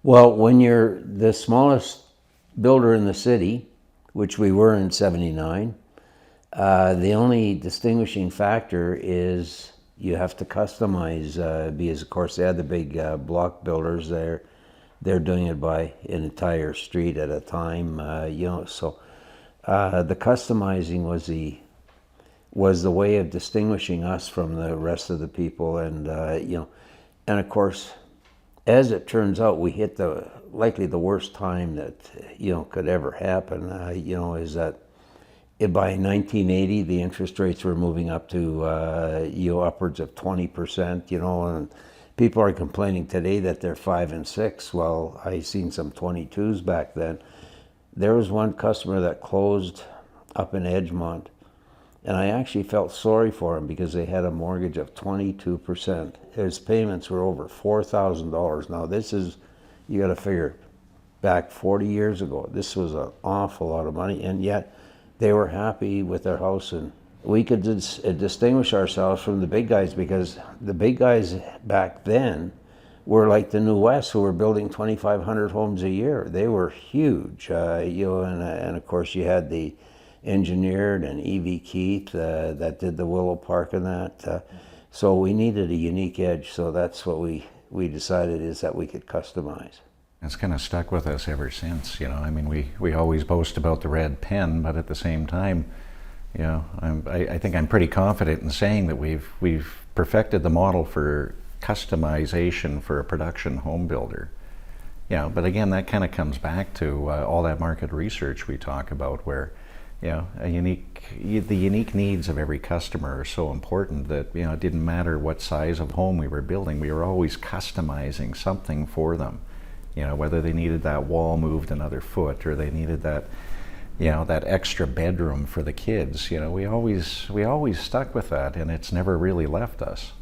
Well, when you're the smallest builder in the city, which we were in '79, the only distinguishing factor is you have to customize, because of course they had the big block builders there. They're doing it by an entire street at a time, so the customizing was the way of distinguishing us from the rest of the people, and of course, as it turns out, we hit the likely the worst time that could ever happen. Is that by 1980 the interest rates were moving up to upwards of 20%. And people are complaining today that they're 5 and 6. Well, I seen some 22s back then. There was one customer that closed up in Edgemont, and I actually felt sorry for him because they had a mortgage of 22%. His payments were over $4,000. Now this is, you got to figure, back 40 years ago, this was an awful lot of money, and yet they were happy with their house. And we could distinguish ourselves from the big guys, because the big guys back then were like the New West, who were building 2,500 homes a year. They were huge, and of course you had the Engineered and E.V. Keith that did the Willow Park and that. So we needed a unique edge, so that's what we decided, is that we could customize. It's kind of stuck with us ever since, I mean, we always boast about the red pen, but at the same time, I think I'm pretty confident in saying that we've perfected the model for customization for a production home builder. But again, that kind of comes back to all that market research we talk about, where the unique needs of every customer are so important that it didn't matter what size of home we were building, we were always customizing something for them. Whether they needed that wall moved another foot, or they needed that that extra bedroom for the kids. We always stuck with that, and it's never really left us.